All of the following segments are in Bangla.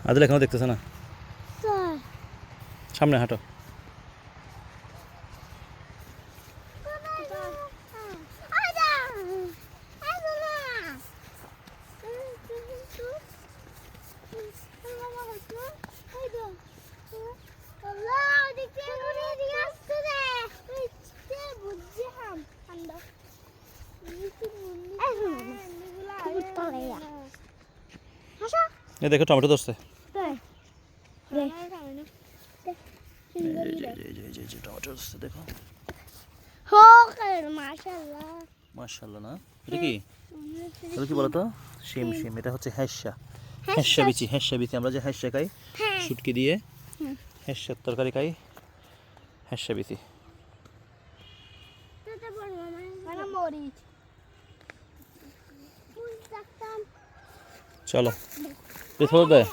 আদিল এখনো দেখতেছে না, সামনে হাঁটো। এই দেখো টমেটো ধরছে, টমেটো ধরছে দেখো। মাশাআল্লাহ না, এটা কি এটা কি বলতো? শিম, শিম। এটা হচ্ছে হেঁসা, হেঁসা বিচি, হেঁসা বিচি। আমরা যে হেঁসা খাই শুটকি দিয়ে, হেঁসার তরকারি খাই, হেঁসা বিচি। চলো পেছনে দেয়,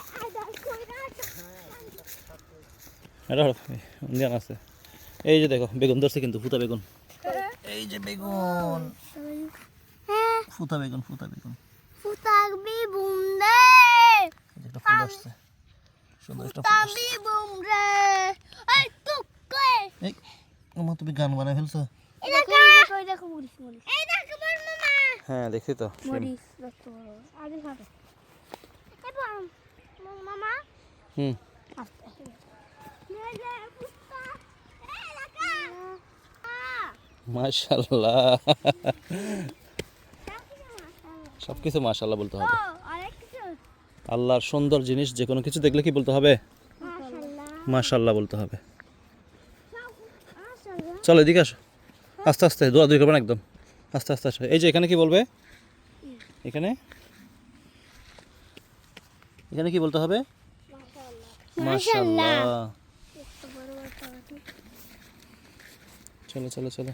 এটা জ্ঞান আছে। এই যে দেখো বেগুন ধরছে কিন্তু, ফুটা বেগুন। এই যে বেগুন, ফুটা বেগুন, ফুটা বেগুন, ফুটা বেগুন রে। একটা ফুল আসছে, সুন্দর একটা ফুল আসছে। এই টুকে, এই ওমা তুমি গান বানাই ফেলছো। এই দেখো, এই দেখো মরিচ, মরিচ। এই দেখো মামা। হ্যাঁ দেখি তো মরিচ দেখো, আগে খাবে। এই মামা। আস্তে মাশাআল্লাহ, সবকিছু মাশাআল্লাহ বলতে হবে। আল্লাহর সুন্দর জিনিস যে কোনো কিছু দেখলে কি বলতে হবে? মাশাআল্লাহ বলতে হবে। চলো এদিকে আসো, আস্তে আস্তে, দৌড়াদৌড়ি করবে না একদম, আস্তে আস্তে আসো। এই যে এখানে কি বলবে? এখানে, এখানে কি বলতে হবে? মাশাআল্লাহ। চলো চলো চলো,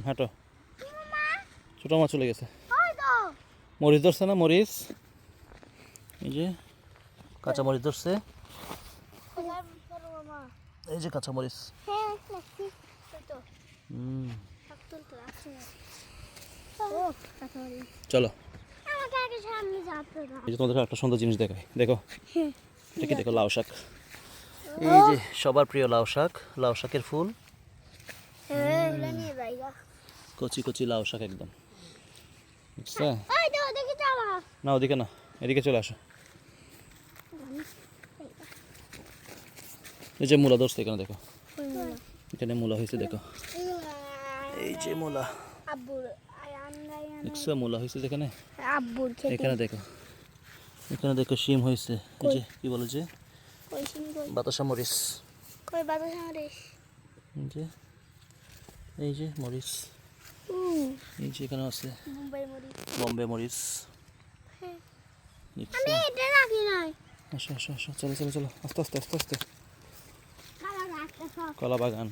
হাঁটো। ছোট মাছ চলে গেছে, মরিচ ধরছে না, মরিচ। এই যে কাঁচা মরিচ ধরছে, এই যে কাঁচা মরিচ। চলো এই যে তোমাদের একটা সুন্দর জিনিস দেখাই, দেখো এটা কি? দেখো লাউ শাক। এই যে সবার প্রিয় লাউ শাক, লাউ শাকের ফুল, কচি কচি লাউ শাক একদম। বুঝছো না? ওদিকে না, এদিকে চলে আসো। এই যে মূলা ধরছে এখানে, দেখো এখানে মূলা হয়েছে, দেখো এই যে মূলা দেখছো, মূলা হয়েছে যেখানে, এখানে দেখো, এখানে দেখো শিম হয়েছে। এই যে কি বলে যে বাতাসা মরিচ, এই যে মরিচ, এই যে এখানে আছে বোম্বে মরিচ। আসো আসো আসো, চলো চলো চলো, আস্তে আস্তে আস্তে আস্তে। কলা বাগান,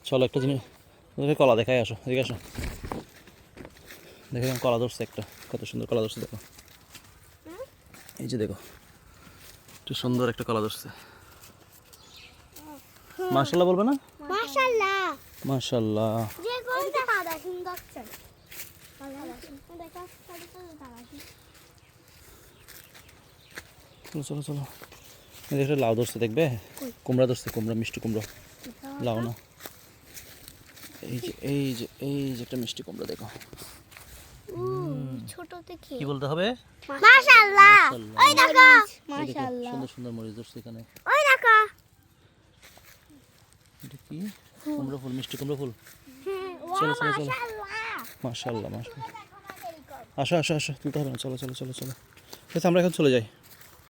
চলো একটা জিনিস কলা দেখাই, আসো এদিকে আসো। দেখো কলা ধরছে একটা, কত সুন্দর কলা ধরছে দেখো। এই যে দেখো একটু সুন্দর একটা কলা ধরছে। মাশাআল্লাহ বলবে না? মাশাআল্লাহ মাশাআল্লাহ। চলো চলো চলো, একটা লাউ ধরছে দেখবে, কুমড়া ধরছে, কুমড়া, মিষ্টি কুমড়া, লাউ না। এই যে এই যে এই যে একটা মিষ্টি কুমড়া দেখো, ছোট থেকে কি বলতে হবে? মাশাআল্লাহ। ওই দেখো মাশাআল্লাহ, সুন্দর সুন্দর মরিচ ধরছে এখানে। ওই দেখো এটা কি? কুমড়া ফুল, মিষ্টি কুমড়া ফুল। চলো চলো চলো, মাশাআল্লাহ মাশাআল্লাহ। আসো আসো আসো, তুলতে হবে না, চলো চলো চলো চলো। আমরা এখন চলে যাই।